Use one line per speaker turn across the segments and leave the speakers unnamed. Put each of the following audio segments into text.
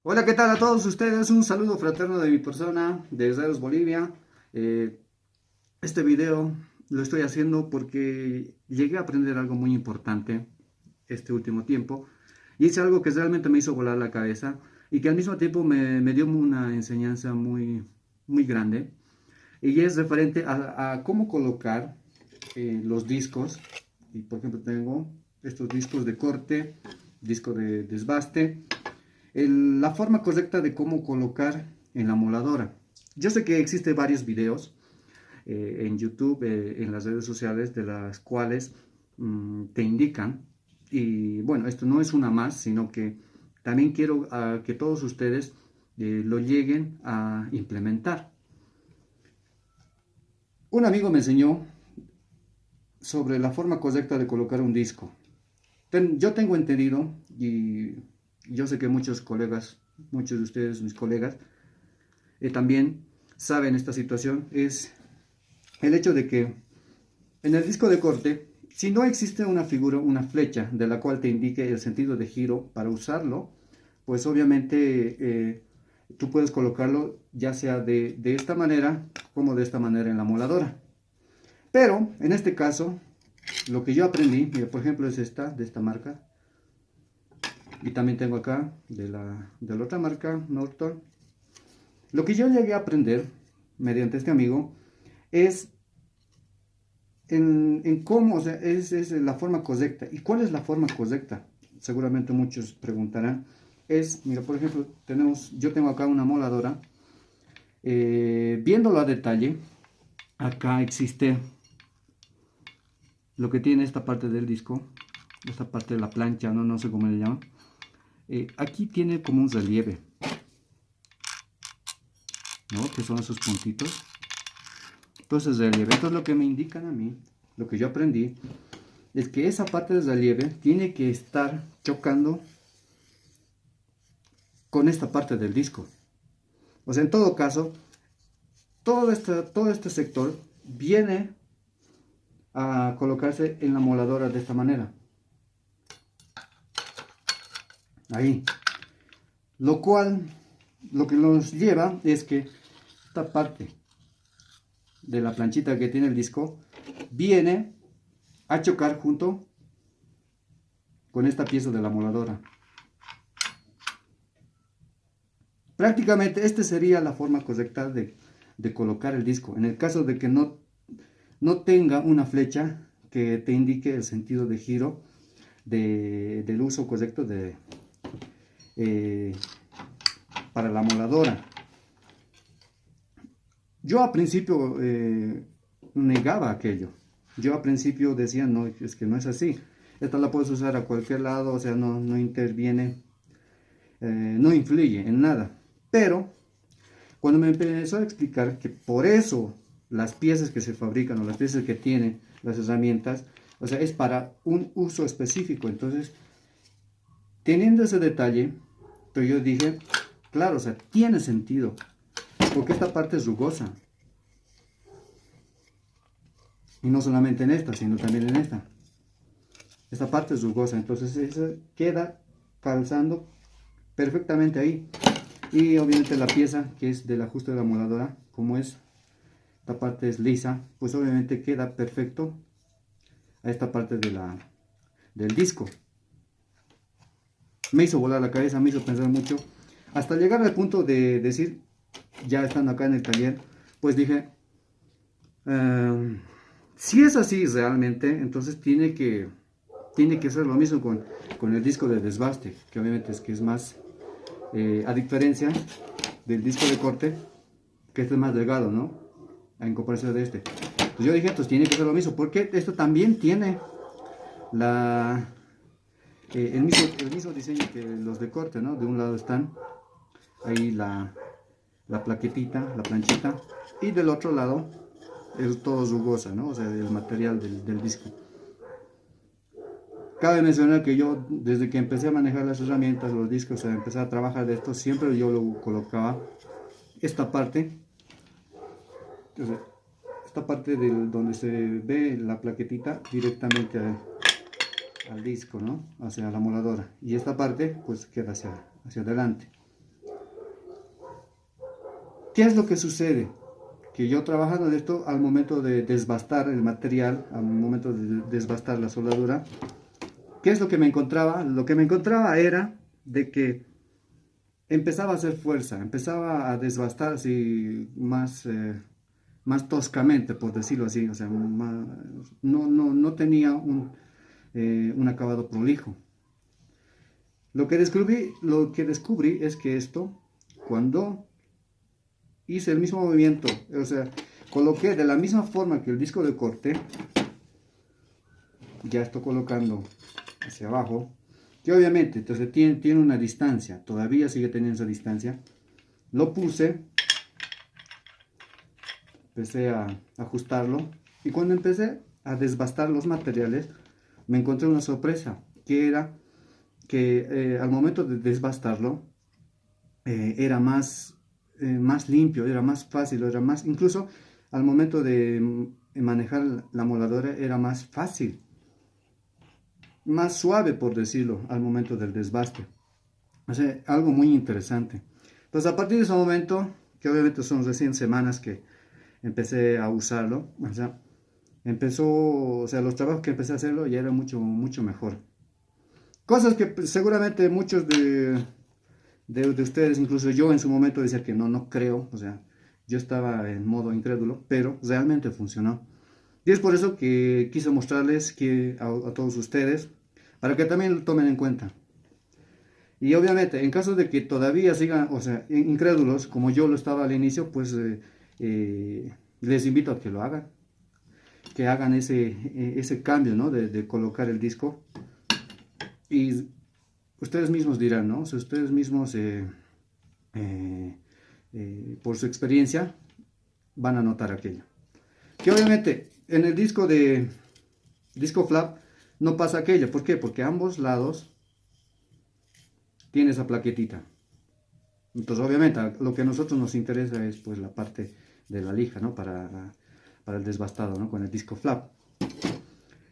Hola, ¿qué tal a todos ustedes? Un saludo fraterno de mi persona desde Bolivia. Eh, este video lo estoy haciendo porque llegué a aprender algo muy importante este último tiempo y es algo que realmente me hizo volar la cabeza y que al mismo tiempo me dio una enseñanza muy grande y es referente a cómo colocar los discos. Y por ejemplo tengo estos discos de corte, disco de desbaste, la forma correcta de cómo colocar en la moladora. Yo sé que existen varios videos en YouTube, en las redes sociales, de las cuales te indican, y bueno, esto no es una más, sino que también quiero que todos ustedes lo lleguen a implementar. Un amigo me enseñó sobre la forma correcta de colocar un disco. Yo tengo entendido, y yo sé que muchos colegas, muchos de ustedes, mis colegas, también saben esta situación, es el hecho de que en el disco de corte, si no existe una figura, una flecha de la cual te indique el sentido de giro para usarlo, pues obviamente tú puedes colocarlo ya sea de esta manera como de esta manera en la moladora. Pero en este caso, lo que yo aprendí, mira, por ejemplo, es esta, de esta marca, y también tengo acá de la otra marca, Norton. Lo que yo llegué a aprender mediante este amigo es cómo, o sea, es la forma correcta. ¿Y cuál es la forma correcta? Seguramente muchos preguntarán. Mira, por ejemplo, yo tengo acá una moladora. Viéndolo a detalle, acá existe lo que tiene esta parte del disco, esta parte de la plancha, no sé cómo le llaman. Aquí tiene como un relieve, ¿no? Que son esos puntitos. Entonces, relieve. Esto es lo que me indican a mí, lo que yo aprendí, es que esa parte del relieve tiene que estar chocando con esta parte del disco. O sea, en todo caso, todo este sector viene a colocarse en la moladora de esta manera. Ahí. Lo cual, lo que nos lleva es que esta parte de la planchita que tiene el disco viene a chocar junto con esta pieza de la moladora. Prácticamente esta sería la forma correcta de colocar el disco. En el caso de que no tenga una flecha que te indique el sentido de giro del uso correcto eh, para la moladora. Yo a principio negaba aquello. Yo a principio decía, no, es que no es así. Esta la puedes usar a cualquier lado, o sea, no interviene, no influye en nada. Pero cuando me empezó a explicar que por eso las piezas que se fabrican o las piezas que tienen las herramientas, o sea, es para un uso específico. Entonces, teniendo ese detalle, pues yo dije, claro, o sea, tiene sentido, porque esta parte es rugosa. Y no solamente en esta, sino también en esta. Esta parte es rugosa, entonces esa queda calzando perfectamente ahí. Y obviamente la pieza que es del ajuste de la moladora, como esta parte es lisa, pues obviamente queda perfecto a esta parte del disco. Me hizo volar la cabeza, me hizo pensar mucho, hasta llegar al punto de decir, ya estando acá en el taller, pues dije, si es así realmente, entonces tiene que ser lo mismo con el disco de desbaste, que obviamente es que es más, a diferencia del disco de corte, que este es más delgado, ¿no? En comparación de este. Pues yo dije, pues tiene que ser lo mismo, porque esto también tiene la, el mismo diseño que los de corte, ¿no? De un lado están ahí la plaquetita, la planchita, y del otro lado es todo rugosa, ¿no? O sea, el material del disco. Cabe mencionar que yo, desde que empecé a manejar las herramientas, los discos, o sea, empecé a trabajar de esto, siempre yo lo colocaba esta parte, o sea, esta parte donde se ve la plaquetita directamente al disco, ¿no? Hacia la moladora. Y esta parte, pues, queda hacia adelante. ¿Qué es lo que sucede? Que yo trabajando en esto, al momento de desbastar el material, al momento de desbastar la soldadura, ¿qué es lo que me encontraba? Lo que me encontraba era de que empezaba a hacer fuerza, empezaba a desbastar así más, más toscamente, por decirlo así, o sea, no tenía un acabado prolijo. Lo que descubrí es que esto, cuando hice el mismo movimiento, o sea, coloqué de la misma forma que el disco de corte, ya estoy colocando hacia abajo, que obviamente entonces tiene una distancia, todavía sigue teniendo esa distancia, lo puse, empecé a ajustarlo y cuando empecé a desbastar los materiales me encontré una sorpresa, que era que al momento de desbastarlo era más limpio, era más fácil, era más, incluso al momento de manejar la moladora era más fácil, más suave por decirlo, al momento del desbaste. O sea, algo muy interesante. Entonces a partir de ese momento, que obviamente son recién semanas que empecé a usarlo, o sea, o sea, los trabajos que empecé a hacerlo ya eran mucho, mucho mejor. Cosas que pues, seguramente muchos de ustedes, incluso yo en su momento decía que no creo, o sea, yo estaba en modo incrédulo, pero realmente funcionó. Y es por eso que quise mostrarles que a todos ustedes, para que también lo tomen en cuenta. Y obviamente, en caso de que todavía sigan, o sea, incrédulos, como yo lo estaba al inicio, pues les invito a que lo hagan, que hagan ese cambio, ¿no? De colocar el disco. Y ustedes mismos dirán, ¿no? Si ustedes mismos, eh, por su experiencia, van a notar aquello. Que obviamente, en el disco flap, no pasa aquello. ¿Por qué? Porque a ambos lados tiene esa plaquetita. Entonces, obviamente, lo que a nosotros nos interesa es pues la parte de la lija, ¿no? Para el desbastado, ¿no? Con el disco flap.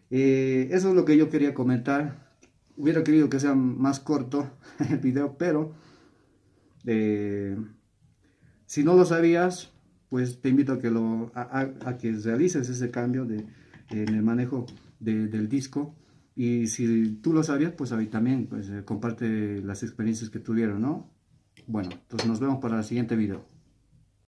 Eso es lo que yo quería comentar. Hubiera querido que sea más corto el video, pero eh, si no lo sabías, pues te invito a que, a que realices ese cambio en el manejo del disco. Y si tú lo sabías, pues ahí también pues, comparte las experiencias que tuvieron, ¿no? Bueno, entonces nos vemos para el siguiente video.